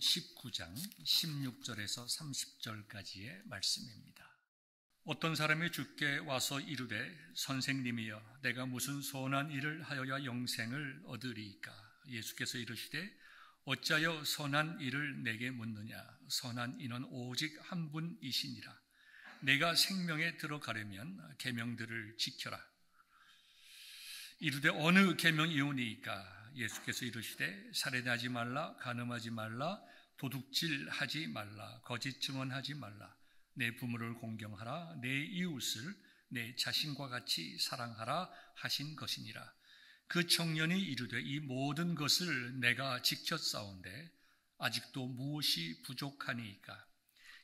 19장 16절에서 30절까지의 말씀입니다. 어떤 사람이 주께 와서 이르되 선생님이여 내가 무슨 선한 일을 하여야 영생을 얻으리이까? 예수께서 이르시되 어찌하여 선한 일을 내게 묻느냐? 선한 이는 오직 한 분이시니라. 내가 생명에 들어가려면 계명들을 지켜라. 이르되 어느 계명이오니이까? 예수께서 이르시되 살인하지 말라, 간음하지 말라, 도둑질하지 말라, 거짓 증언하지 말라, 내 부모를 공경하라, 내 이웃을 내 자신과 같이 사랑하라 하신 것이니라. 그 청년이 이르되 이 모든 것을 내가 지켰사온데 아직도 무엇이 부족하니이까?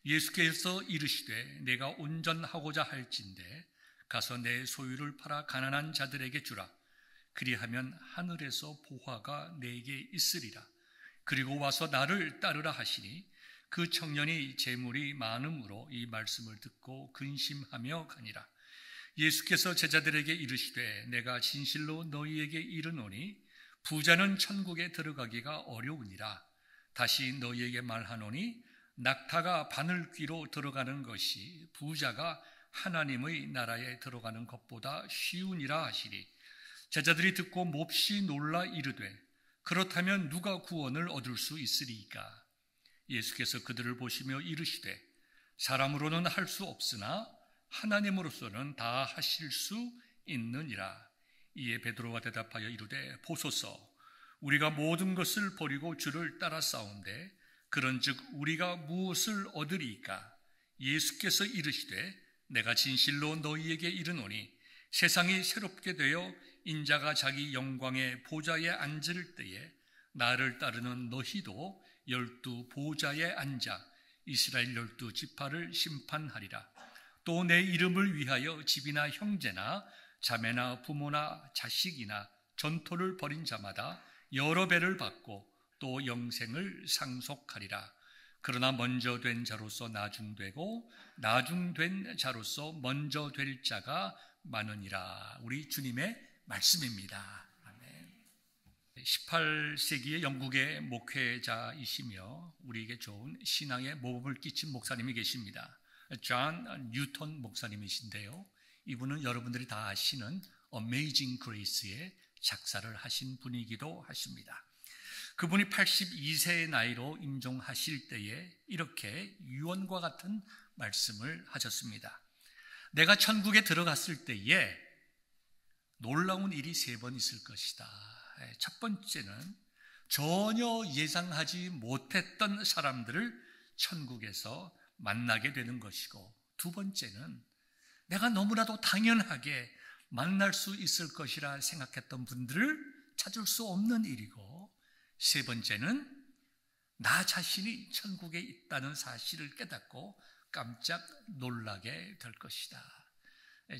예수께서 이르시되 내가 온전하고자 할진대 가서 내 소유를 팔아 가난한 자들에게 주라. 그리하면 하늘에서 보화가 내게 있으리라. 그리고 와서 나를 따르라 하시니 그 청년이 재물이 많음으로 이 말씀을 듣고 근심하며 가니라. 예수께서 제자들에게 이르시되 내가 진실로 너희에게 이르노니 부자는 천국에 들어가기가 어려우니라. 다시 너희에게 말하노니 낙타가 바늘귀로 들어가는 것이 부자가 하나님의 나라에 들어가는 것보다 쉬우니라 하시니 제자들이 듣고 몹시 놀라 이르되 그렇다면 누가 구원을 얻을 수 있으리이까? 예수께서 그들을 보시며 이르시되 사람으로는 할 수 없으나 하나님으로서는 다 하실 수 있느니라. 이에 베드로가 대답하여 이르되 보소서 우리가 모든 것을 버리고 주를 따라 싸운데 그런즉 우리가 무엇을 얻으리이까? 예수께서 이르시되 내가 진실로 너희에게 이르노니 세상이 새롭게 되어 인자가 자기 영광의 보좌에 앉을 때에 나를 따르는 너희도 12 보좌에 앉아 이스라엘 12 지파를 심판하리라. 또 내 이름을 위하여 집이나 형제나 자매나 부모나 자식이나 전토를 벌인 자마다 여러 배를 받고 또 영생을 상속하리라. 그러나 먼저 된 자로서 나중되고 나중된 자로서 먼저 될 자가 많으니라. 우리 주님의 말씀입니다. 아멘. 18세기의 영국의 목회자이시며 우리에게 좋은 신앙의 모범을 끼친 목사님이 계십니다. 존 뉴턴 목사님이신데요. 이분은 여러분들이 다 아시는 Amazing Grace의 작사를 하신 분이기도 하십니다. 그분이 82세의 나이로 임종하실 때에 이렇게 유언과 같은 말씀을 하셨습니다. 내가 천국에 들어갔을 때에 놀라운 일이 3번 있을 것이다. 첫 번째는 전혀 예상하지 못했던 사람들을 천국에서 만나게 되는 것이고, 두 번째는 내가 너무나도 당연하게 만날 수 있을 것이라 생각했던 분들을 찾을 수 없는 일이고, 세 번째는 나 자신이 천국에 있다는 사실을 깨닫고 깜짝 놀라게 될 것이다.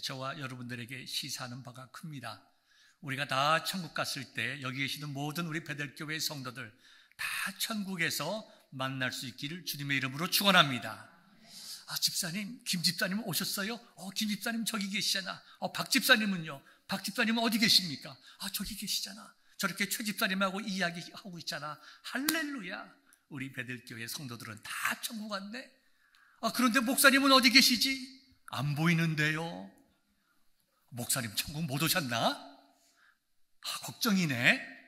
저와 여러분들에게 시사하는 바가 큽니다. 우리가 다 천국 갔을 때 여기 계시는 모든 우리 베델교회 성도들 다 천국에서 만날 수 있기를 주님의 이름으로 축원합니다. 집사님, 김 집사님 오셨어요? 김 집사님 저기 계시잖아. 박 집사님은요? 박 집사님은 어디 계십니까? 저기 계시잖아. 저렇게 최 집사님하고 이야기하고 있잖아. 할렐루야. 우리 베델교회 성도들은 다 천국 갔네. 그런데 목사님은 어디 계시지? 안 보이는데요. 목사님 천국 못 오셨나? 걱정이네.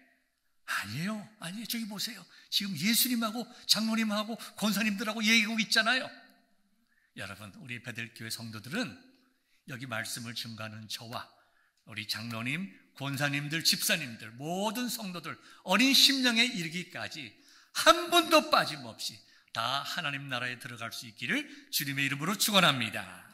아니에요. 저기 보세요. 지금 예수님하고 장로님하고 권사님들하고 얘기하고 있잖아요. 여러분, 우리 베델교회 성도들은 여기 말씀을 증거하는 저와 우리 장로님, 권사님들, 집사님들, 모든 성도들 어린 심령에 이르기까지 한 번도 빠짐없이 다 하나님 나라에 들어갈 수 있기를 주님의 이름으로 축원합니다.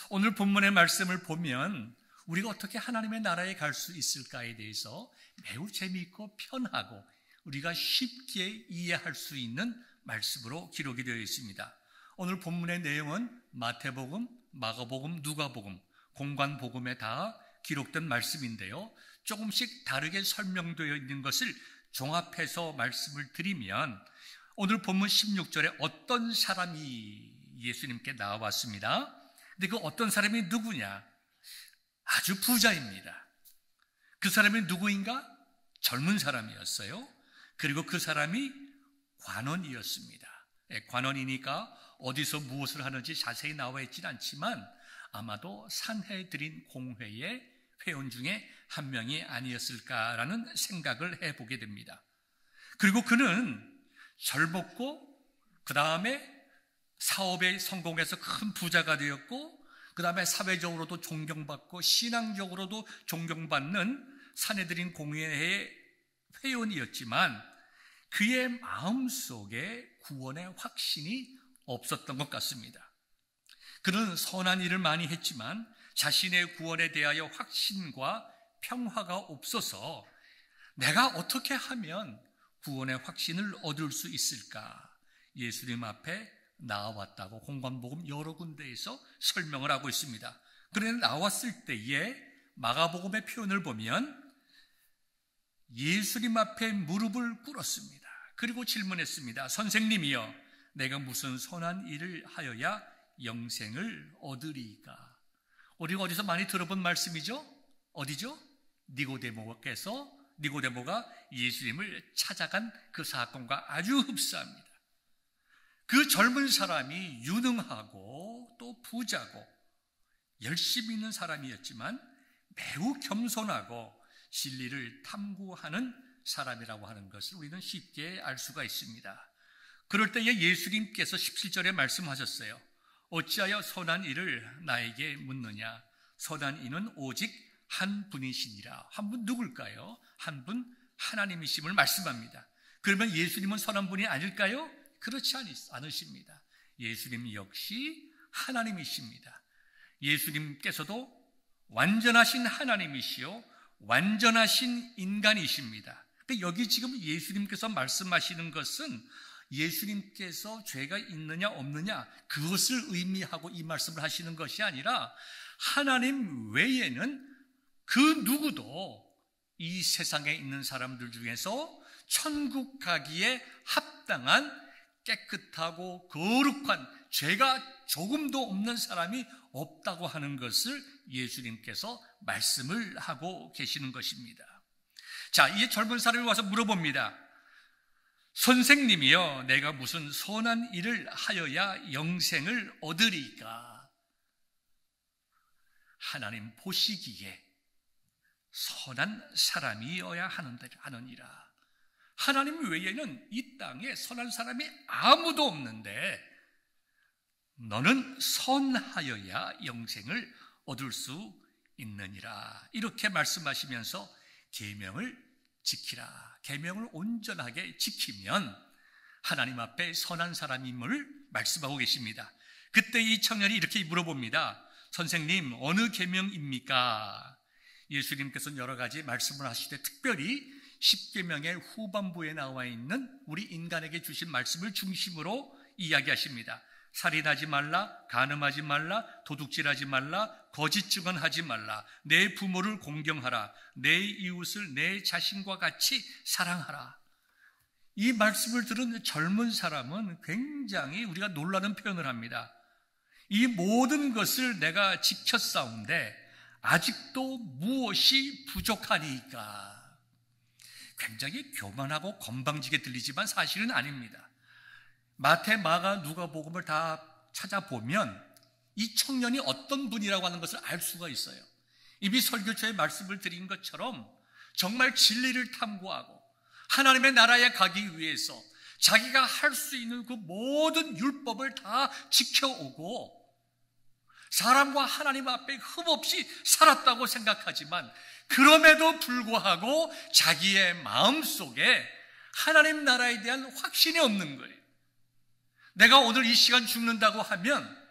오늘 본문의 말씀을 보면 우리가 어떻게 하나님의 나라에 갈 수 있을까에 대해서 매우 재미있고 편하고 우리가 쉽게 이해할 수 있는 말씀으로 기록이 되어 있습니다. 오늘 본문의 내용은 마태복음, 마가복음, 누가복음, 공관복음에 다 기록된 말씀인데요. 조금씩 다르게 설명되어 있는 것을 종합해서 말씀을 드리면 오늘 본문 16절에 어떤 사람이 예수님께 나와왔습니다. 근데 그 어떤 사람이 누구냐? 아주 부자입니다. 그 사람이 누구인가? 젊은 사람이었어요. 그리고 그 사람이 관원이었습니다. 관원이니까 어디서 무엇을 하는지 자세히 나와 있지는 않지만 아마도 산헤드린 공회의 회원 중에 한 명이 아니었을까라는 생각을 해보게 됩니다. 그리고 그는 젊었고 그 다음에 사업에 성공해서 큰 부자가 되었고 그 다음에 사회적으로도 존경받고 신앙적으로도 존경받는 산헤드린 공회의 회원이었지만 그의 마음속에 구원의 확신이 없었던 것 같습니다. 그는 선한 일을 많이 했지만 자신의 구원에 대하여 확신과 평화가 없어서 내가 어떻게 하면 구원의 확신을 얻을 수 있을까? 예수님 앞에 나왔다고 공관복음 여러 군데에서 설명을 하고 있습니다. 그런데 나왔을 때에 마가복음의 표현을 보면 예수님 앞에 무릎을 꿇었습니다. 그리고 질문했습니다. 선생님이여, 내가 무슨 선한 일을 하여야 영생을 얻으리까? 우리가 어디서 많이 들어본 말씀이죠? 어디죠? 니고데모가 예수님을 찾아간 그 사건과 아주 흡사합니다. 그 젊은 사람이 유능하고 또 부자고 열심히 있는 사람이었지만 매우 겸손하고 진리를 탐구하는 사람이라고 하는 것을 우리는 쉽게 알 수가 있습니다. 그럴 때에 예수님께서 17절에 말씀하셨어요. 어찌하여 선한 일을 나에게 묻느냐? 선한 이는 오직 한 분이시니라. 한 분 누굴까요? 한 분 하나님이심을 말씀합니다. 그러면 예수님은 선한 분이 아닐까요? 그렇지 않으십니다. 예수님 역시 하나님이십니다. 예수님께서도 완전하신 하나님이시요 완전하신 인간이십니다. 근데 여기 지금 예수님께서 말씀하시는 것은 예수님께서 죄가 있느냐 없느냐 그것을 의미하고 이 말씀을 하시는 것이 아니라 하나님 외에는 그 누구도 이 세상에 있는 사람들 중에서 천국 가기에 합당한 깨끗하고 거룩한 죄가 조금도 없는 사람이 없다고 하는 것을 예수님께서 말씀을 하고 계시는 것입니다. 자, 이 젊은 사람이 와서 물어봅니다. 선생님이여, 내가 무슨 선한 일을 하여야 영생을 얻으리까? 하나님 보시기에 선한 사람이어야 하느니라. 하나님 외에는 이 땅에 선한 사람이 아무도 없는데 너는 선하여야 영생을 얻을 수 있느니라. 이렇게 말씀하시면서 계명을 지키라. 계명을 온전하게 지키면 하나님 앞에 선한 사람임을 말씀하고 계십니다. 그때 이 청년이 이렇게 물어봅니다. 선생님, 어느 계명입니까? 예수님께서는 여러 가지 말씀을 하시되 특별히 10계명의 후반부에 나와 있는 우리 인간에게 주신 말씀을 중심으로 이야기하십니다. 살인하지 말라, 간음하지 말라, 도둑질하지 말라, 거짓 증언하지 말라, 내 부모를 공경하라, 내 이웃을 내 자신과 같이 사랑하라. 이 말씀을 들은 젊은 사람은 굉장히 우리가 놀라는 표현을 합니다. 이 모든 것을 내가 지켰사온데 아직도 무엇이 부족하니까. 굉장히 교만하고 건방지게 들리지만 사실은 아닙니다. 마태, 마가, 누가복음을 다 찾아보면 이 청년이 어떤 분이라고 하는 것을 알 수가 있어요. 이미 설교처에 말씀을 드린 것처럼 정말 진리를 탐구하고 하나님의 나라에 가기 위해서 자기가 할 수 있는 그 모든 율법을 다 지켜오고 사람과 하나님 앞에 흠없이 살았다고 생각하지만 그럼에도 불구하고 자기의 마음속에 하나님 나라에 대한 확신이 없는 거예요. 내가 오늘 이 시간 죽는다고 하면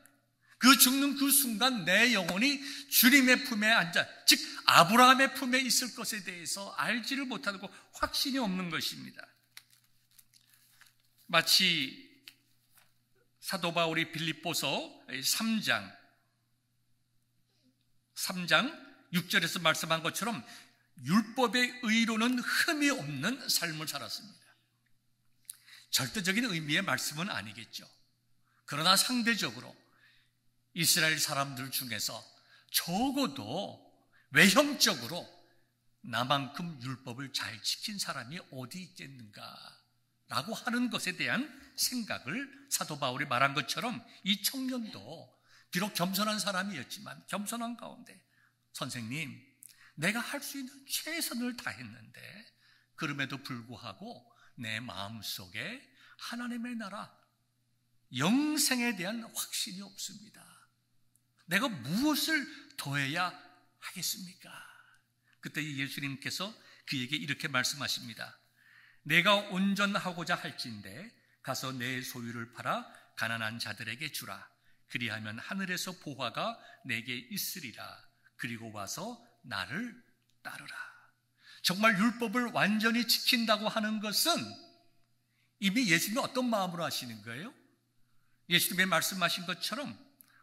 그 죽는 그 순간 내 영혼이 주님의 품에 앉아, 즉 아브라함의 품에 있을 것에 대해서 알지를 못하고 확신이 없는 것입니다. 마치 사도 바울이 빌립보서 3장 6절에서 말씀한 것처럼 율법의 의로는 흠이 없는 삶을 살았습니다. 절대적인 의미의 말씀은 아니겠죠. 그러나 상대적으로 이스라엘 사람들 중에서 적어도 외형적으로 나만큼 율법을 잘 지킨 사람이 어디 있겠는가. 라고 하는 것에 대한 생각을 사도 바울이 말한 것처럼 이 청년도 비록 겸손한 사람이었지만 겸손한 가운데 선생님, 내가 할 수 있는 최선을 다했는데 그럼에도 불구하고 내 마음속에 하나님의 나라, 영생에 대한 확신이 없습니다. 내가 무엇을 더해야 하겠습니까? 그때 예수님께서 그에게 이렇게 말씀하십니다. 내가 온전하고자 할진대 가서 내 소유를 팔아 가난한 자들에게 주라. 그리하면 하늘에서 보화가 내게 있으리라. 그리고 와서 나를 따르라. 정말 율법을 완전히 지킨다고 하는 것은 이미 예수님이 어떤 마음으로 하시는 거예요? 예수님이 말씀하신 것처럼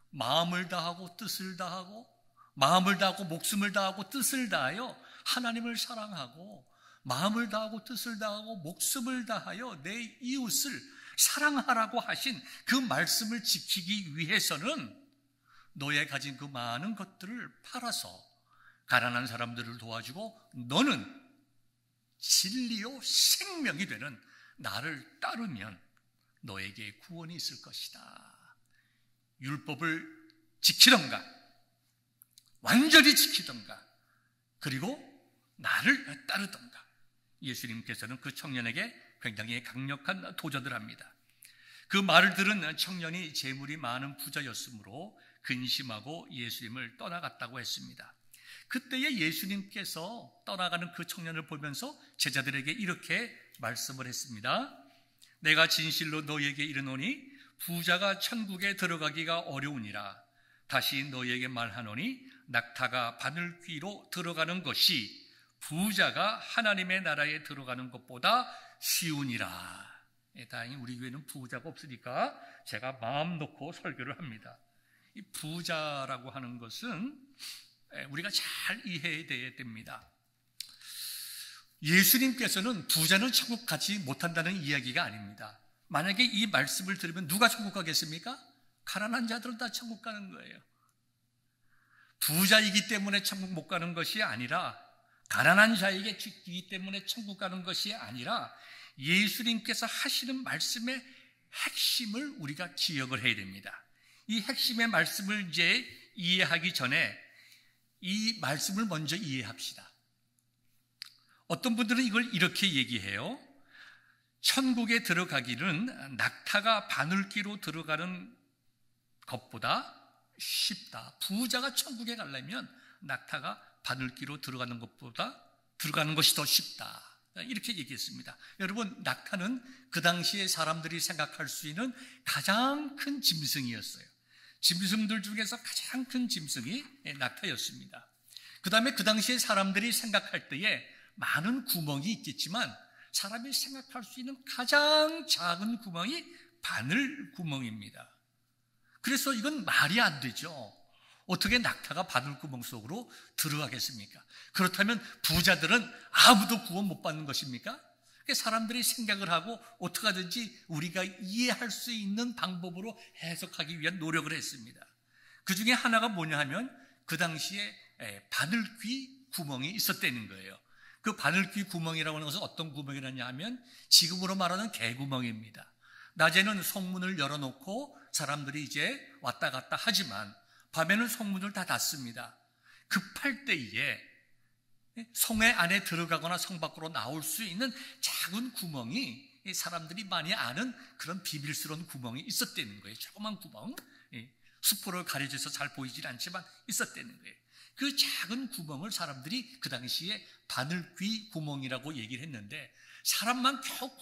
마음을 다하고 뜻을 다하고 마음을 다하고 목숨을 다하고 뜻을 다하여 하나님을 사랑하고 마음을 다하고 뜻을 다하고 목숨을 다하여 내 이웃을 사랑하라고 하신 그 말씀을 지키기 위해서는 너의 가진 그 많은 것들을 팔아서 가난한 사람들을 도와주고 너는 진리요 생명이 되는 나를 따르면 너에게 구원이 있을 것이다. 율법을 지키던가 완전히 지키던가 그리고 나를 따르던가. 예수님께서는 그 청년에게 굉장히 강력한 도전을 합니다. 그 말을 들은 청년이 재물이 많은 부자였으므로 근심하고 예수님을 떠나갔다고 했습니다. 그때에 예수님께서 떠나가는 그 청년을 보면서 제자들에게 이렇게 말씀을 했습니다. 내가 진실로 너희에게 이르노니 부자가 천국에 들어가기가 어려우니라. 다시 너희에게 말하노니 낙타가 바늘귀로 들어가는 것이 부자가 하나님의 나라에 들어가는 것보다 쉬우니라. 다행히 우리 교회는 부자가 없으니까 제가 마음 놓고 설교를 합니다. 이 부자라고 하는 것은 우리가 잘 이해해야 됩니다. 예수님께서는 부자는 천국 가지 못한다는 이야기가 아닙니다. 만약에 이 말씀을 들으면 누가 천국 가겠습니까? 가난한 자들은 다 천국 가는 거예요. 부자이기 때문에 천국 못 가는 것이 아니라 가난한 자에게 때문에 천국 가는 것이 아니라 예수님께서 하시는 말씀의 핵심을 우리가 기억을 해야 됩니다. 이 핵심의 말씀을 이제 이해하기 전에 이 말씀을 먼저 이해합시다. 어떤 분들은 이걸 이렇게 얘기해요. 천국에 들어가기는 낙타가 바늘귀로 들어가는 것보다 쉽다. 부자가 천국에 가려면 낙타가 바늘귀로 들어가는 것보다 들어가는 것이 더 쉽다. 이렇게 얘기했습니다. 여러분, 낙타는 그 당시에 사람들이 생각할 수 있는 가장 큰 짐승이었어요. 짐승들 중에서 가장 큰 짐승이 낙타였습니다. 그 다음에 그 당시에 사람들이 생각할 때에 많은 구멍이 있겠지만 사람이 생각할 수 있는 가장 작은 구멍이 바늘 구멍입니다. 그래서 이건 말이 안 되죠. 어떻게 낙타가 바늘구멍 속으로 들어가겠습니까? 그렇다면 부자들은 아무도 구원 못 받는 것입니까? 사람들이 생각을 하고 어떻게 하든지 우리가 이해할 수 있는 방법으로 해석하기 위한 노력을 했습니다. 그 중에 하나가 뭐냐 하면 그 당시에 바늘귀 구멍이 있었다는 거예요. 그 바늘귀 구멍이라고 하는 것은 어떤 구멍이라냐 하면 지금으로 말하는 개구멍입니다. 낮에는 성문을 열어놓고 사람들이 이제 왔다 갔다 하지만 밤에는 성문을 다 닫습니다. 급할 때에 성회 안에 들어가거나 성 밖으로 나올 수 있는 작은 구멍이 사람들이 많이 아는 그런 비밀스러운 구멍이 있었다는 거예요. 조그만 구멍, 수포를 가려져서 잘 보이질 않지만 있었다는 거예요. 그 작은 구멍을 사람들이 그 당시에 바늘귀 구멍이라고 얘기를 했는데 사람만 겨우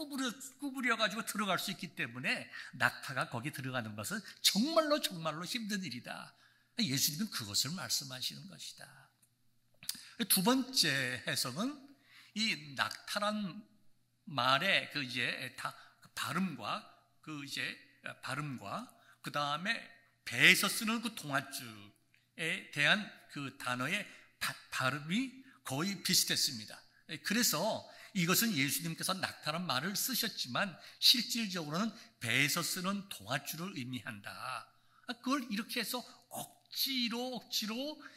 구부려가지고 들어갈 수 있기 때문에 낙타가 거기 들어가는 것은 정말로 힘든 일이다. 예수님은 그것을 말씀하시는 것이다. 두 번째 해석은 이 낙타란 말의 발음과 그 다음에 배에서 쓰는 그 동아줄에 대한 그 단어의 발음이 거의 비슷했습니다. 그래서 이것은 예수님께서 낙타란 말을 쓰셨지만 실질적으로는 배에서 쓰는 동아줄을 의미한다. 그걸 이렇게 해서 억지로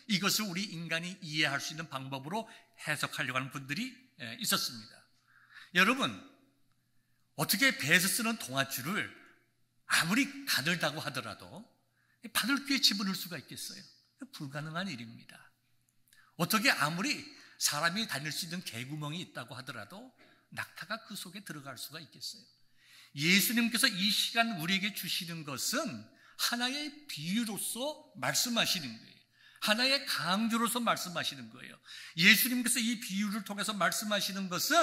이것을 우리 인간이 이해할 수 있는 방법으로 해석하려고 하는 분들이 있었습니다. 여러분, 어떻게 배에서 쓰는 동아줄을 아무리 가늘다고 하더라도 바늘귀에 집어넣을 수가 있겠어요? 불가능한 일입니다. 어떻게 아무리 사람이 다닐 수 있는 개구멍이 있다고 하더라도 낙타가 그 속에 들어갈 수가 있겠어요? 예수님께서 이 시간 우리에게 주시는 것은 하나의 비유로서 말씀하시는 거예요. 하나의 강조로서 말씀하시는 거예요. 예수님께서 이 비유를 통해서 말씀하시는 것은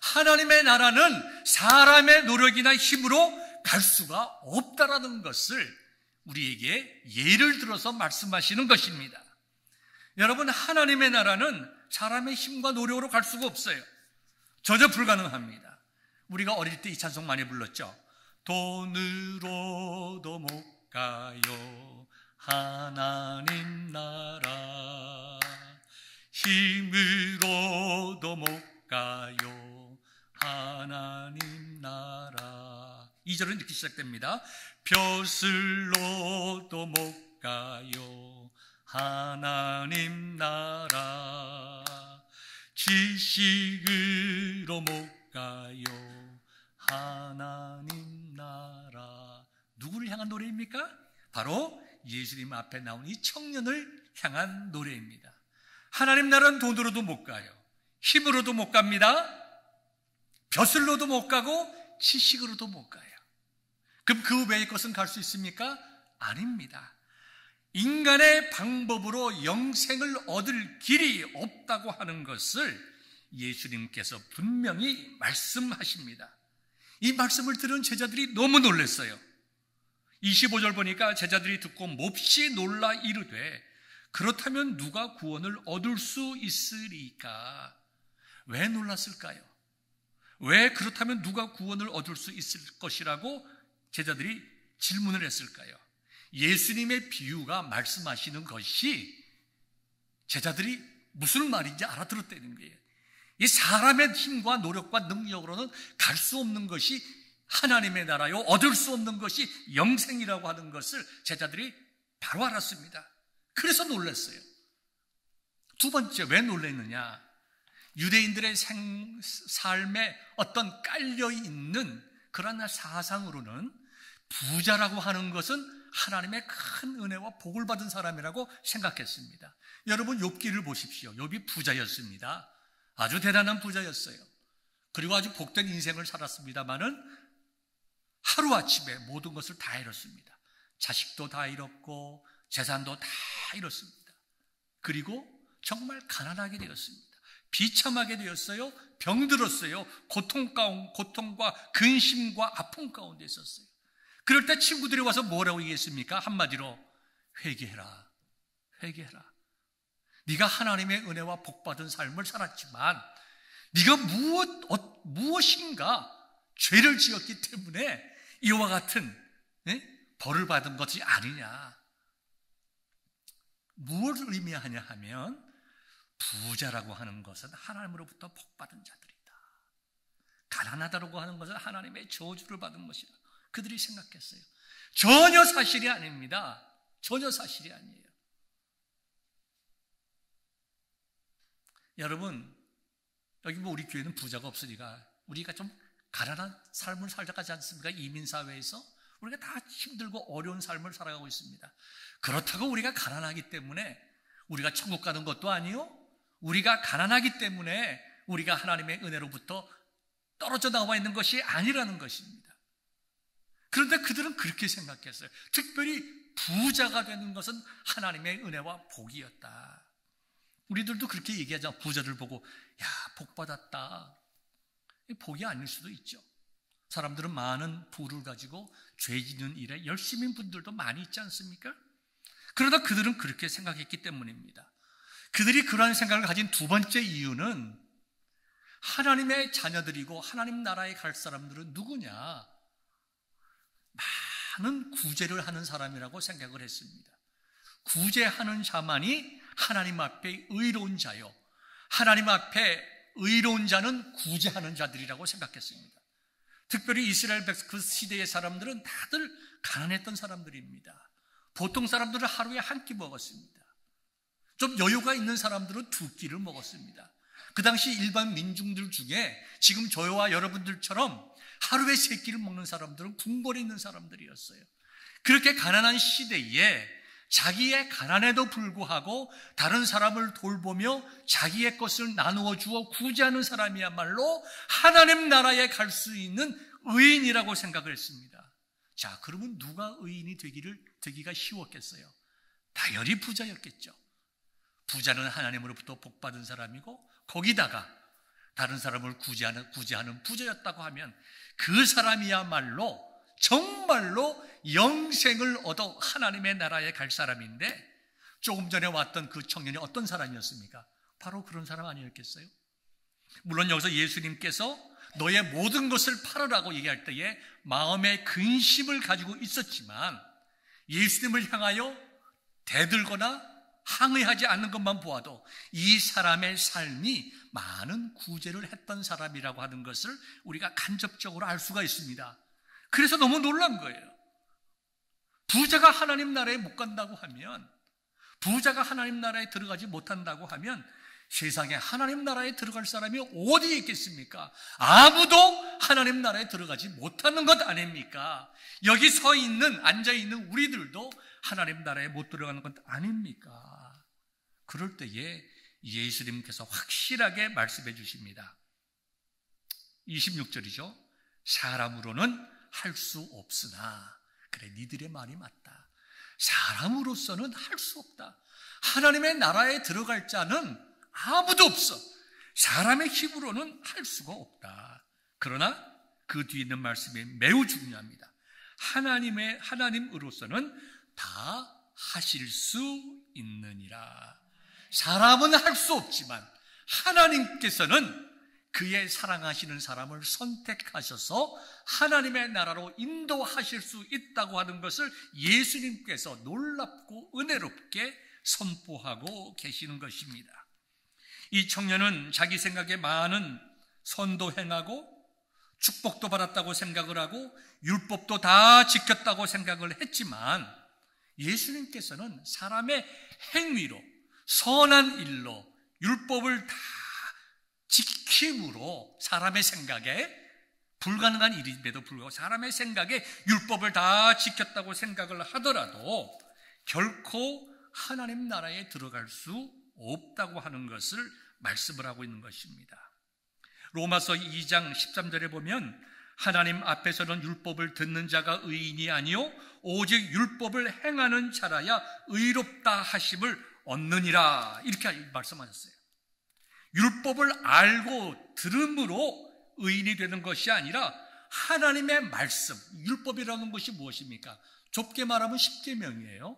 하나님의 나라는 사람의 노력이나 힘으로 갈 수가 없다라는 것을 우리에게 예를 들어서 말씀하시는 것입니다. 여러분, 하나님의 나라는 사람의 힘과 노력으로 갈 수가 없어요. 전혀 불가능합니다. 우리가 어릴 때 이 찬송 많이 불렀죠. 돈으로도 못 가요 하나님 나라, 힘으로도 못 가요 하나님 나라. 2절은 이렇게 시작됩니다. 벼슬로도 못 가요 하나님 나라, 지식으로 못 가요 하나님 나라. 누구를 향한 노래입니까? 바로 예수님 앞에 나온 이 청년을 향한 노래입니다. 하나님 나라는 돈으로도 못 가요, 힘으로도 못 갑니다, 벼슬로도 못 가고 지식으로도 못 가요. 그럼 그 외의 것은 갈 수 있습니까? 아닙니다. 인간의 방법으로 영생을 얻을 길이 없다고 하는 것을 예수님께서 분명히 말씀하십니다. 이 말씀을 들은 제자들이 너무 놀랐어요. 25절 보니까 제자들이 듣고 몹시 놀라 이르되 그렇다면 누가 구원을 얻을 수 있으리까? 왜 놀랐을까요? 왜 그렇다면 누가 구원을 얻을 수 있을 것이라고 제자들이 질문을 했을까요? 예수님의 비유가 말씀하시는 것이 제자들이 무슨 말인지 알아들었다는 거예요. 이 사람의 힘과 노력과 능력으로는 갈 수 없는 것이 하나님의 나라요, 얻을 수 없는 것이 영생이라고 하는 것을 제자들이 바로 알았습니다. 그래서 놀랐어요. 두 번째, 왜 놀랐느냐? 유대인들의 삶에 어떤 깔려있는 그런 사상으로는 부자라고 하는 것은 하나님의 큰 은혜와 복을 받은 사람이라고 생각했습니다. 여러분, 욥기를 보십시오. 욥이 부자였습니다. 아주 대단한 부자였어요. 그리고 아주 복된 인생을 살았습니다마는 하루아침에 모든 것을 다 잃었습니다. 자식도 다 잃었고 재산도 다 잃었습니다. 그리고 정말 가난하게 되었습니다. 비참하게 되었어요. 병들었어요. 고통과 근심과 아픔 가운데 있었어요. 그럴 때 친구들이 와서 뭐라고 얘기했습니까? 한마디로 회개해라, 회개해라. 네가 하나님의 은혜와 복받은 삶을 살았지만 네가 무엇인가 죄를 지었기 때문에 이와 같은 벌을 받은 것이 아니냐. 무엇을 의미하냐 하면 부자라고 하는 것은 하나님으로부터 복받은 자들이다. 가난하다고 하는 것은 하나님의 저주를 받은 것이다. 그들이 생각했어요. 전혀 사실이 아닙니다. 전혀 사실이 아니에요. 여러분, 여기 뭐 우리 교회는 부자가 없으니까 우리가 좀 가난한 삶을 살아가지 않습니까? 이민사회에서 우리가 다 힘들고 어려운 삶을 살아가고 있습니다. 그렇다고 우리가 가난하기 때문에 우리가 천국 가는 것도 아니요, 우리가 가난하기 때문에 우리가 하나님의 은혜로부터 떨어져 나와 있는 것이 아니라는 것입니다. 그런데 그들은 그렇게 생각했어요. 특별히 부자가 되는 것은 하나님의 은혜와 복이었다. 우리들도 그렇게 얘기하죠. 부자들 보고 야, 복 받았다. 복이 아닐 수도 있죠. 사람들은 많은 부를 가지고 죄 짓는 일에 열심인 분들도 많이 있지 않습니까? 그러나 그들은 그렇게 생각했기 때문입니다. 그들이 그러한 생각을 가진 두 번째 이유는 하나님의 자녀들이고 하나님 나라에 갈 사람들은 누구냐? 많은 구제를 하는 사람이라고 생각을 했습니다. 구제하는 자만이 하나님 앞에 의로운 자요, 하나님 앞에 의로운 자는 구제하는 자들이라고 생각했습니다. 특별히 이스라엘 그 시대의 사람들은 다들 가난했던 사람들입니다. 보통 사람들은 하루에 한 끼 먹었습니다. 좀 여유가 있는 사람들은 두 끼를 먹었습니다. 그 당시 일반 민중들 중에 지금 저와 여러분들처럼 하루에 3끼를 먹는 사람들은 궁궐에 있는 사람들이었어요. 그렇게 가난한 시대에 자기의 가난에도 불구하고 다른 사람을 돌보며 자기의 것을 나누어 주어 구제하는 사람이야말로 하나님 나라에 갈 수 있는 의인이라고 생각을 했습니다. 자, 그러면 누가 의인이 되기가 쉬웠겠어요? 당연히 부자였겠죠. 부자는 하나님으로부터 복받은 사람이고 거기다가 다른 사람을 구제하는 부자였다고 하면 그 사람이야말로 정말로 영생을 얻어 하나님의 나라에 갈 사람인데, 조금 전에 왔던 그 청년이 어떤 사람이었습니까? 바로 그런 사람 아니었겠어요? 물론 여기서 예수님께서 너의 모든 것을 팔으라고 얘기할 때에 마음의 근심을 가지고 있었지만 예수님을 향하여 대들거나 항의하지 않는 것만 보아도 이 사람의 삶이 많은 구제를 했던 사람이라고 하는 것을 우리가 간접적으로 알 수가 있습니다. 그래서 너무 놀란 거예요. 부자가 하나님 나라에 못 간다고 하면, 부자가 하나님 나라에 들어가지 못한다고 하면 세상에 하나님 나라에 들어갈 사람이 어디에 있겠습니까? 아무도 하나님 나라에 들어가지 못하는 것 아닙니까? 여기 앉아있는 우리들도 하나님 나라에 못 들어가는 것 아닙니까? 그럴 때에 예수님께서 확실하게 말씀해 주십니다. 26절이죠. 사람으로는 할 수 없으나, 그래, 니들의 말이 맞다. 사람으로서는 할 수 없다. 하나님의 나라에 들어갈 자는 아무도 없어. 사람의 힘으로는 할 수가 없다. 그러나 그 뒤에 있는 말씀이 매우 중요합니다. 하나님으로서는 다 하실 수 있느니라. 사람은 할 수 없지만 하나님께서는 그의 사랑하시는 사람을 선택하셔서 하나님의 나라로 인도하실 수 있다고 하는 것을 예수님께서 놀랍고 은혜롭게 선포하고 계시는 것입니다. 이 청년은 자기 생각에 많은 선도 행하고 축복도 받았다고 생각을 하고 율법도 다 지켰다고 생각을 했지만, 예수님께서는 사람의 행위로, 선한 일로, 율법을 다 지킴으로 사람의 생각에, 불가능한 일임에도 불구하고 사람의 생각에 율법을 다 지켰다고 생각을 하더라도 결코 하나님 나라에 들어갈 수 없다고 하는 것을 말씀을 하고 있는 것입니다. 로마서 2장 13절에 보면 하나님 앞에서는 율법을 듣는 자가 의인이 아니요 오직 율법을 행하는 자라야 의롭다 하심을 얻느니라, 이렇게 말씀하셨어요. 율법을 알고 들음으로 의인이 되는 것이 아니라 하나님의 말씀, 율법이라는 것이 무엇입니까? 좁게 말하면 십계명이에요.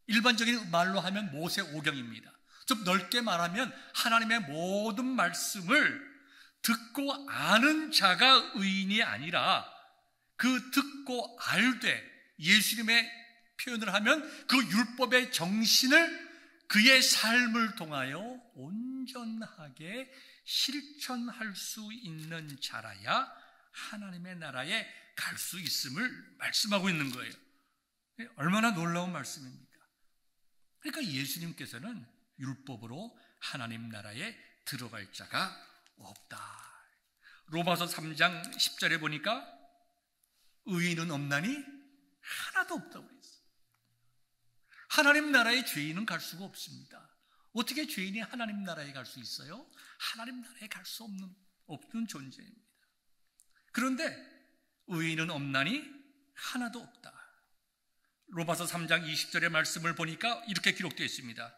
일반적인 말로 하면 모세 오경입니다. 좀 넓게 말하면 하나님의 모든 말씀을 듣고 아는 자가 의인이 아니라 그 듣고 알되, 예수님의 표현을 하면 그 율법의 정신을 그의 삶을 통하여 온전하게 실천할 수 있는 자라야 하나님의 나라에 갈 수 있음을 말씀하고 있는 거예요. 얼마나 놀라운 말씀입니까? 그러니까 예수님께서는 율법으로 하나님 나라에 들어갈 자가 없다. 로마서 3장 10절에 보니까 의인은 없나니 하나도 없다고 했어요. 하나님 나라에 죄인은 갈 수가 없습니다. 어떻게 죄인이 하나님 나라에 갈 수 있어요? 하나님 나라에 갈 수 없는 존재입니다. 그런데 의인은 없나니 하나도 없다. 로마서 3장 20절의 말씀을 보니까 이렇게 기록되어 있습니다.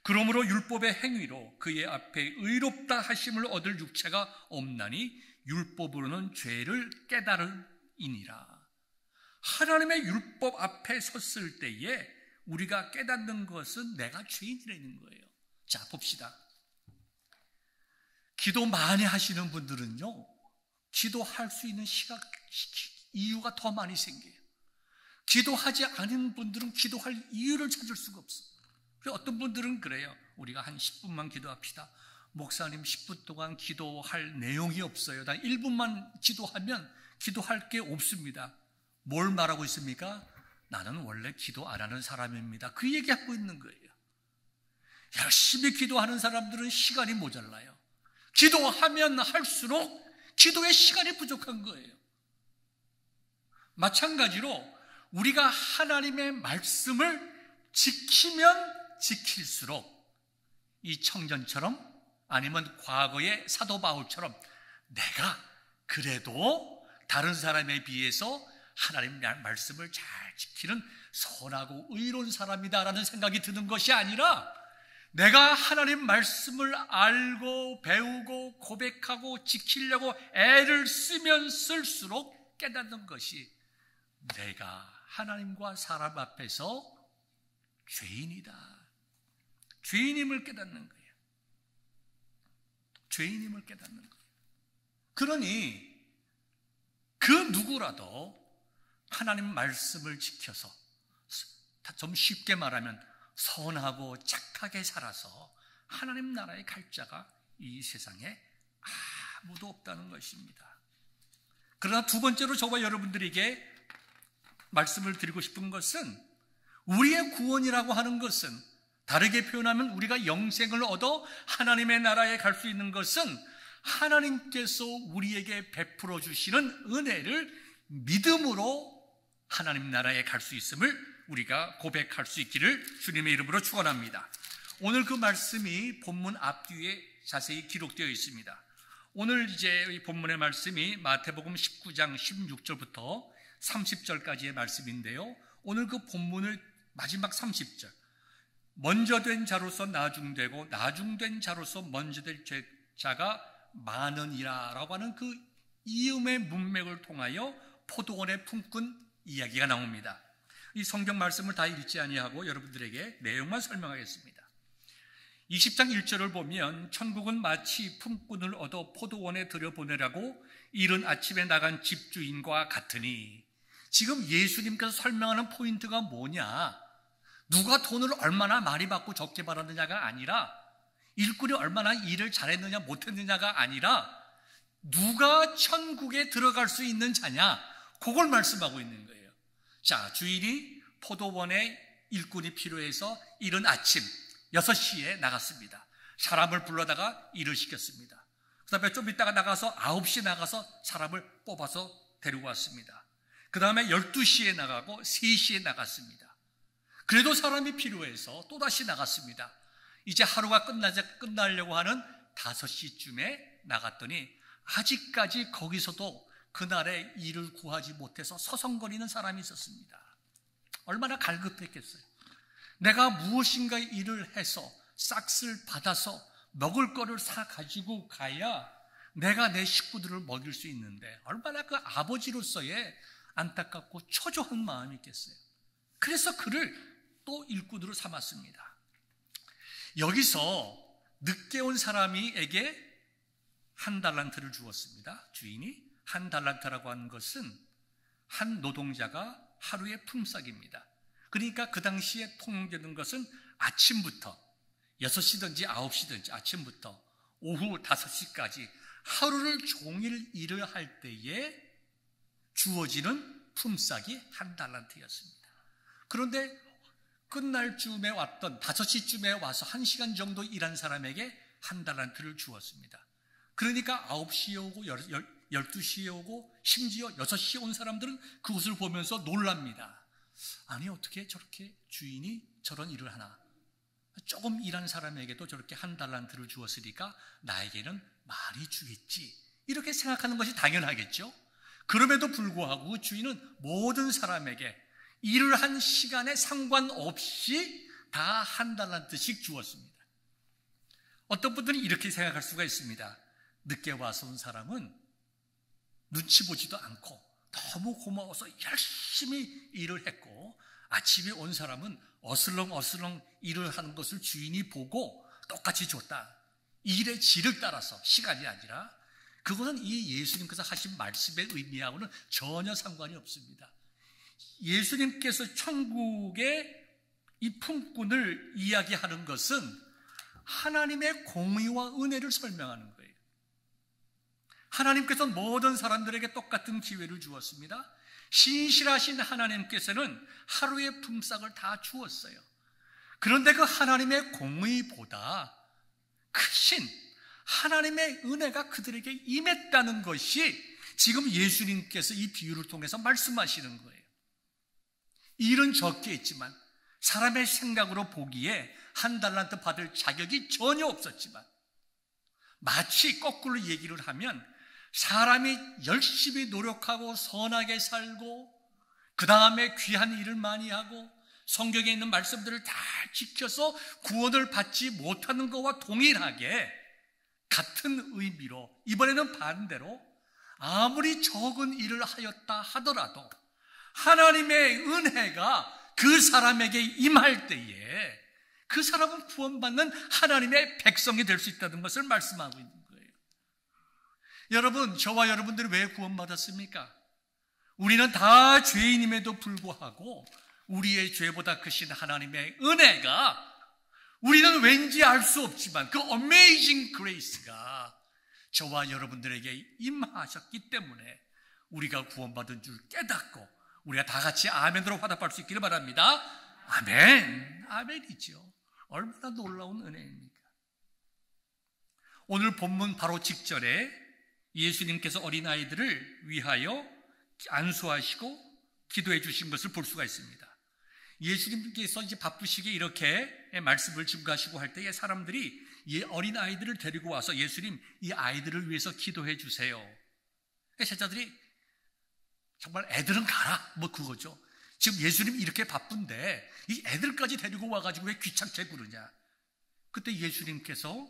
그러므로 율법의 행위로 그의 앞에 의롭다 하심을 얻을 육체가 없나니 율법으로는 죄를 깨달으니라. 하나님의 율법 앞에 섰을 때에 우리가 깨닫는 것은 내가 죄인이라는 거예요. 자, 봅시다. 기도 많이 하시는 분들은요, 기도할 수 있는 이유가 더 많이 생겨요. 기도하지 않은 분들은 기도할 이유를 찾을 수가 없어요. 어떤 분들은 그래요. 우리가 한 10분만 기도합시다. 목사님 10분 동안 기도할 내용이 없어요. 나 1분만 기도하면 기도할 게 없습니다. 뭘 말하고 있습니까? 나는 원래 기도 안 하는 사람입니다. 그 얘기하고 있는 거예요. 열심히 기도하는 사람들은 시간이 모자라요. 기도하면 할수록 기도의 시간이 부족한 거예요. 마찬가지로 우리가 하나님의 말씀을 지키면 지킬수록 이 청년처럼 아니면 과거의 사도 바울처럼 내가 그래도 다른 사람에 비해서 하나님 말씀을 잘 지키는 선하고 의로운 사람이다라는 생각이 드는 것이 아니라 내가 하나님 말씀을 알고 배우고 고백하고 지키려고 애를 쓰면 쓸수록 깨닫는 것이 내가 하나님과 사람 앞에서 죄인이다. 죄인임을 깨닫는 거예요. 죄인임을 깨닫는 거예요. 그러니 그 누구라도 하나님 말씀을 지켜서 좀 쉽게 말하면 선하고 착하게 살아서 하나님 나라에 갈 자가 이 세상에 아무도 없다는 것입니다. 그러나 두 번째로 저와 여러분들에게 말씀을 드리고 싶은 것은 우리의 구원이라고 하는 것은 다르게 표현하면 우리가 영생을 얻어 하나님의 나라에 갈 수 있는 것은 하나님께서 우리에게 베풀어 주시는 은혜를 믿음으로 하나님 나라에 갈 수 있음을 우리가 고백할 수 있기를 주님의 이름으로 축원합니다. 오늘 그 말씀이 본문 앞뒤에 자세히 기록되어 있습니다. 오늘 이제 이 본문의 말씀이 마태복음 19장 16절부터 30절까지의 말씀인데요. 오늘 그 본문을 마지막 30절 먼저 된 자로서 나중되고 나중된 자로서 먼저 될 자가 많으니라 라고 하는 그 이음의 문맥을 통하여 포도원의 품꾼 이야기가 나옵니다. 이 성경 말씀을 다 읽지 아니하고 여러분들에게 내용만 설명하겠습니다. 20장 1절을 보면 천국은 마치 품꾼을 얻어 포도원에 들여보내라고 이른 아침에 나간 집주인과 같으니, 지금 예수님께서 설명하는 포인트가 뭐냐? 누가 돈을 얼마나 많이 받고 적게 받았느냐가 아니라, 일꾼이 얼마나 일을 잘했느냐 못했느냐가 아니라 누가 천국에 들어갈 수 있는 자냐, 그걸 말씀하고 있는 거예요. 자, 주인이 포도원에 일꾼이 필요해서 이른 아침 6시에 나갔습니다. 사람을 불러다가 일을 시켰습니다. 그 다음에 좀 있다가 나가서 9시에 나가서 사람을 뽑아서 데리고 왔습니다. 그 다음에 12시에 나가고 3시에 나갔습니다. 그래도 사람이 필요해서 또다시 나갔습니다. 이제 하루가 끝나려고 하는 5시쯤에 나갔더니 아직까지 거기서도 그날의 일을 구하지 못해서 서성거리는 사람이 있었습니다. 얼마나 갈급했겠어요. 내가 무엇인가 일을 해서 싹쓸 받아서 먹을 거를 사 가지고 가야 내가 내 식구들을 먹일 수 있는데 얼마나 그 아버지로서의 안타깝고 초조한 마음이 있겠어요. 그래서 그를 또 일꾼으로 삼았습니다. 여기서 늦게 온 사람에게 1달란트를 주었습니다. 주인이. 1달란트라고 하는 것은 한 노동자가 하루의 품삯입니다. 그러니까 그 당시에 통용되는 것은 아침부터 6시든지 9시든지 아침부터 오후 5시까지 하루를 종일 일을 할 때에 주어지는 품삯이 1달란트였습니다. 그런데 끝날 쯤에 왔던 5시쯤에 와서 1시간 정도 일한 사람에게 1달란트를 주었습니다. 그러니까 9시에 오고 12시에 오고 심지어 6시에 온 사람들은 그것을 보면서 놀랍니다. 아니, 어떻게 저렇게 주인이 저런 일을 하나? 조금 일한 사람에게도 저렇게 1달란트를 주었으니까 나에게는 많이 주겠지, 이렇게 생각하는 것이 당연하겠죠. 그럼에도 불구하고 주인은 모든 사람에게 일을 한 시간에 상관없이 다 1달란트씩 주었습니다. 어떤 분들은 이렇게 생각할 수가 있습니다. 늦게 와서 온 사람은 눈치 보지도 않고 너무 고마워서 열심히 일을 했고, 아침에 온 사람은 어슬렁어슬렁 일을 하는 것을 주인이 보고 똑같이 줬다. 일의 질을 따라서, 시간이 아니라. 그것은 이 예수님께서 하신 말씀의 의미하고는 전혀 상관이 없습니다. 예수님께서 천국의 이 품꾼을 이야기하는 것은 하나님의 공의와 은혜를 설명하는 거예요. 하나님께서는 모든 사람들에게 똑같은 기회를 주었습니다. 신실하신 하나님께서는 하루의 품삯을 다 주었어요. 그런데 그 하나님의 공의보다 크신 하나님의 은혜가 그들에게 임했다는 것이 지금 예수님께서 이 비유를 통해서 말씀하시는 거예요. 일은 적게 했지만 사람의 생각으로 보기에 한 달란트 받을 자격이 전혀 없었지만, 마치 거꾸로 얘기를 하면 사람이 열심히 노력하고 선하게 살고 그 다음에 귀한 일을 많이 하고 성경에 있는 말씀들을 다 지켜서 구원을 받지 못하는 것과 동일하게, 같은 의미로 이번에는 반대로 아무리 적은 일을 하였다 하더라도 하나님의 은혜가 그 사람에게 임할 때에 그 사람은 구원받는 하나님의 백성이 될 수 있다는 것을 말씀하고 있는 거예요. 여러분, 저와 여러분들이 왜 구원받았습니까? 우리는 다 죄인임에도 불구하고 우리의 죄보다 크신 하나님의 은혜가, 우리는 왠지 알 수 없지만 그 어메이징 그레이스가 저와 여러분들에게 임하셨기 때문에 우리가 구원받은 줄 깨닫고 우리가 다 같이 아멘으로 화답할 수 있기를 바랍니다. 아멘. 아멘이죠. 얼마나 놀라운 은혜입니까? 오늘 본문 바로 직전에 예수님께서 어린아이들을 위하여 안수하시고 기도해 주신 것을 볼 수가 있습니다. 예수님께서 이제 바쁘시게 이렇게 말씀을 증거하시고 할 때에 사람들이 이 어린아이들을 데리고 와서 예수님, 이 아이들을 위해서 기도해 주세요. 제자들이 정말 애들은 가라, 뭐 그거죠. 지금 예수님 이렇게 바쁜데 이 애들까지 데리고 와가지고 왜 귀찮게 구르냐. 그때 예수님께서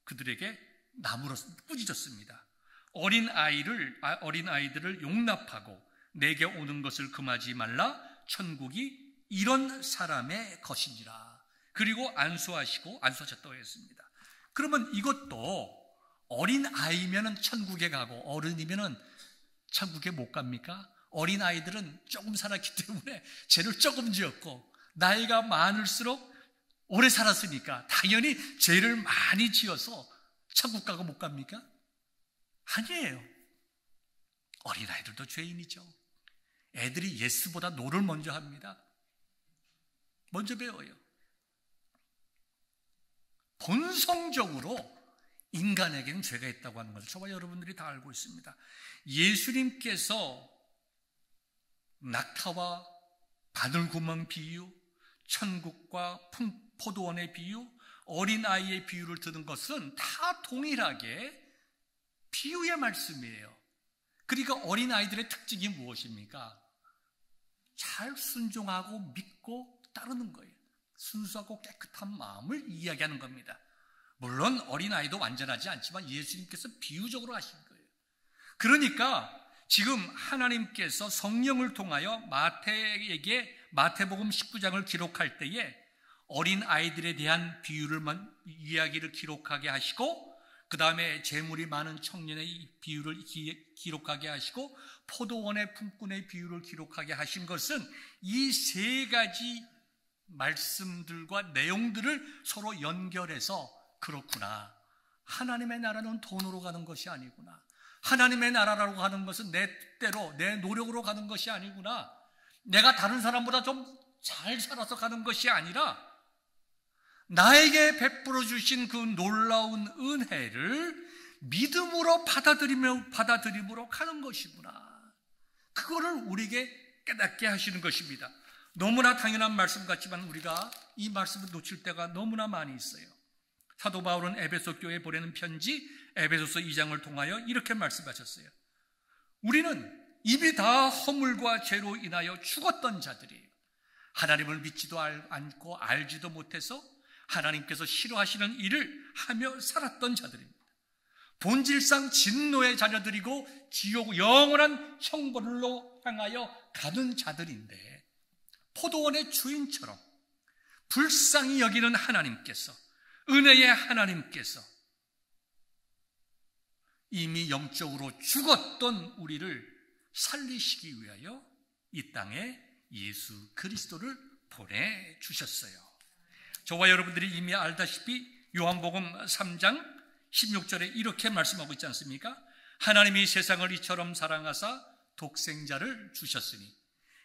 그들에게 나무로 꾸짖었습니다. 어린아이들을 용납하고 내게 오는 것을 금하지 말라. 천국이 이런 사람의 것이니라. 그리고 안수하셨다고 했습니다. 그러면 이것도 어린아이면은 천국에 가고 어른이면은 천국에 못 갑니까? 어린아이들은 조금 살았기 때문에 죄를 조금 지었고, 나이가 많을수록 오래 살았으니까 당연히 죄를 많이 지어서 천국 가고 못 갑니까? 아니에요. 어린아이들도 죄인이죠. 애들이 예스보다 노를 먼저 합니다. 먼저 배워요. 본성적으로 인간에게는 죄가 있다고 하는 것을 저와 여러분들이 다 알고 있습니다. 예수님께서 낙타와 바늘구멍 비유, 천국과 포도원의 비유, 어린아이의 비유를 드는 것은 다 동일하게 비유의 말씀이에요. 그러니까 어린아이들의 특징이 무엇입니까? 잘 순종하고 믿고 따르는 거예요. 순수하고 깨끗한 마음을 이야기하는 겁니다. 물론 어린아이도 완전하지 않지만 예수님께서 비유적으로 하신 거예요. 그러니까 지금 하나님께서 성령을 통하여 마태에게 마태복음 19장을 기록할 때에 어린아이들에 대한 이야기를 기록하게 하시고, 그 다음에 재물이 많은 청년의 비유를 기록하게 하시고, 포도원의 품꾼의 비유를 기록하게 하신 것은 이 세 가지 말씀들과 내용들을 서로 연결해서, 그렇구나, 하나님의 나라는 돈으로 가는 것이 아니구나, 하나님의 나라라고 하는 것은 내 뜻대로 내 노력으로 가는 것이 아니구나, 내가 다른 사람보다 좀 잘 살아서 가는 것이 아니라 나에게 베풀어 주신 그 놀라운 은혜를 믿음으로 받아들임으로 가는 것이구나. 그거를 우리에게 깨닫게 하시는 것입니다. 너무나 당연한 말씀 같지만 우리가 이 말씀을 놓칠 때가 너무나 많이 있어요. 사도 바울은 에베소 교회에 보내는 편지 에베소서 2장을 통하여 이렇게 말씀하셨어요. 우리는 이미 다 허물과 죄로 인하여 죽었던 자들이에요. 하나님을 믿지도 않고 알지도 못해서 하나님께서 싫어하시는 일을 하며 살았던 자들입니다. 본질상 진노의 자녀들이고 지옥 영원한 형벌로 향하여 가는 자들인데, 포도원의 주인처럼 불쌍히 여기는 하나님께서, 은혜의 하나님께서 이미 영적으로 죽었던 우리를 살리시기 위하여 이 땅에 예수 그리스도를 보내주셨어요. 저와 여러분들이 이미 알다시피 요한복음 3장 16절에 이렇게 말씀하고 있지 않습니까? 하나님이 세상을 이처럼 사랑하사 독생자를 주셨으니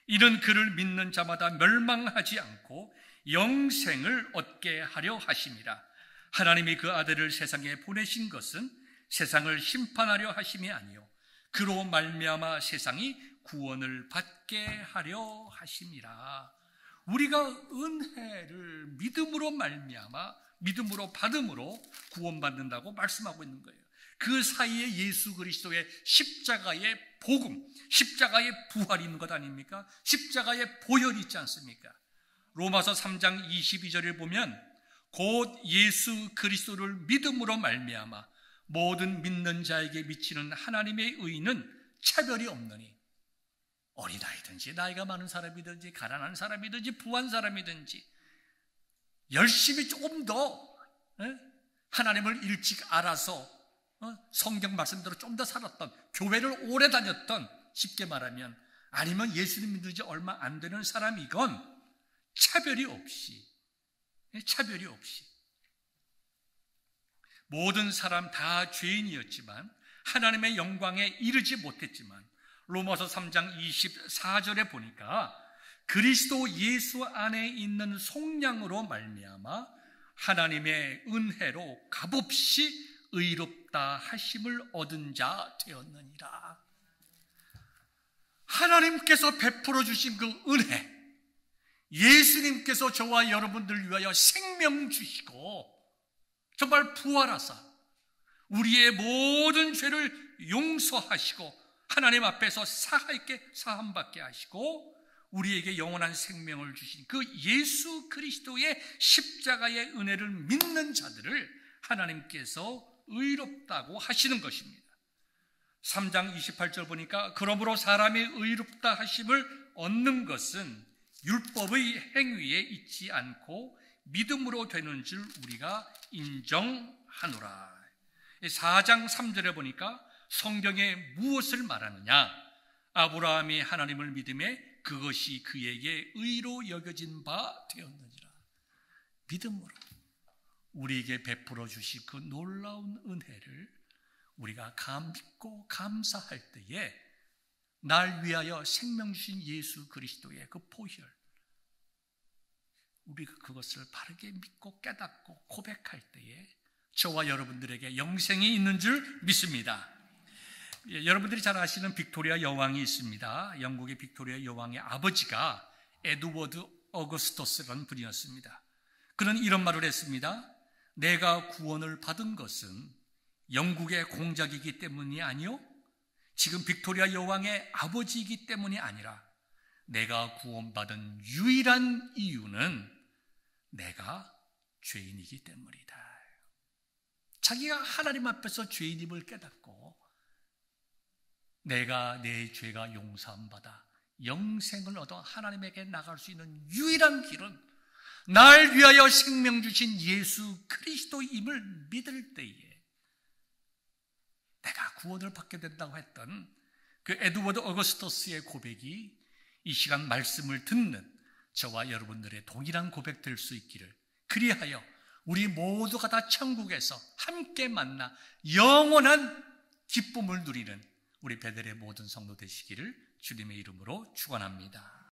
이는 그를 믿는 자마다 멸망하지 않고 영생을 얻게 하려 하심이라. 하나님이 그 아들을 세상에 보내신 것은 세상을 심판하려 하심이 아니요 그로 말미암아 세상이 구원을 받게 하려 하심이라. 우리가 은혜를 믿음으로 말미암아 믿음으로 받음으로 구원받는다고 말씀하고 있는 거예요. 그 사이에 예수 그리스도의 십자가의 복음, 십자가의 부활이 있는 것 아닙니까? 십자가의 보혈이 있지 않습니까? 로마서 3장 22절을 보면 곧 예수 그리스도를 믿음으로 말미암아 모든 믿는 자에게 미치는 하나님의 의는 차별이 없느니 어린아이든지 나이가 많은 사람이든지 가난한 사람이든지 부한 사람이든지 열심히 조금 더 하나님을 일찍 알아서 성경 말씀대로 좀 더 살았던, 교회를 오래 다녔던, 쉽게 말하면 아니면 예수님 믿은 지 얼마 안 되는 사람이건 차별이 없이 모든 사람 다 죄인이었지만 하나님의 영광에 이르지 못했지만 로마서 3장 24절에 보니까 그리스도 예수 안에 있는 속량으로 말미암아 하나님의 은혜로 값없이 의롭다 하심을 얻은 자 되었느니라. 하나님께서 베풀어 주신 그 은혜, 예수님께서 저와 여러분들 위하여 생명 주시고 정말 부활하사 우리의 모든 죄를 용서하시고 하나님 앞에서 사함받게 하시고 우리에게 영원한 생명을 주신 그 예수 그리스도의 십자가의 은혜를 믿는 자들을 하나님께서 의롭다고 하시는 것입니다. 3장 28절 보니까 그러므로 사람이 의롭다 하심을 얻는 것은 율법의 행위에 있지 않고 믿음으로 되는 줄 우리가 인정하노라. 4장 3절에 보니까 성경에 무엇을 말하느냐? 아브라함이 하나님을 믿음에 그것이 그에게 의로 여겨진 바 되었느니라. 믿음으로 우리에게 베풀어 주신 그 놀라운 은혜를 우리가 믿고 감사할 때에 날 위하여 생명 주신 예수 그리스도의 그 보혈, 우리가 그것을 바르게 믿고 깨닫고 고백할 때에 저와 여러분들에게 영생이 있는 줄 믿습니다. 여러분들이 잘 아시는 빅토리아 여왕이 있습니다. 영국의 빅토리아 여왕의 아버지가 에드워드 어거스토스라는 분이었습니다. 그는 이런 말을 했습니다. 내가 구원을 받은 것은 영국의 공작이기 때문이 아니요, 지금 빅토리아 여왕의 아버지이기 때문이 아니라 내가 구원받은 유일한 이유는 내가 죄인이기 때문이다. 자기가 하나님 앞에서 죄인임을 깨닫고 내가 내 죄가 용서함받아 영생을 얻어 하나님에게 나갈 수 있는 유일한 길은 날 위하여 생명 주신 예수 그리스도임을 믿을 때에 내가 구원을 받게 된다고 했던 그 에드워드 어거스토스의 고백이 이 시간 말씀을 듣는 저와 여러분들의 동일한 고백 될 수 있기를, 그리하여 우리 모두가 다 천국에서 함께 만나 영원한 기쁨을 누리는 우리 베델의 모든 성도 되시기를 주님의 이름으로 축원합니다.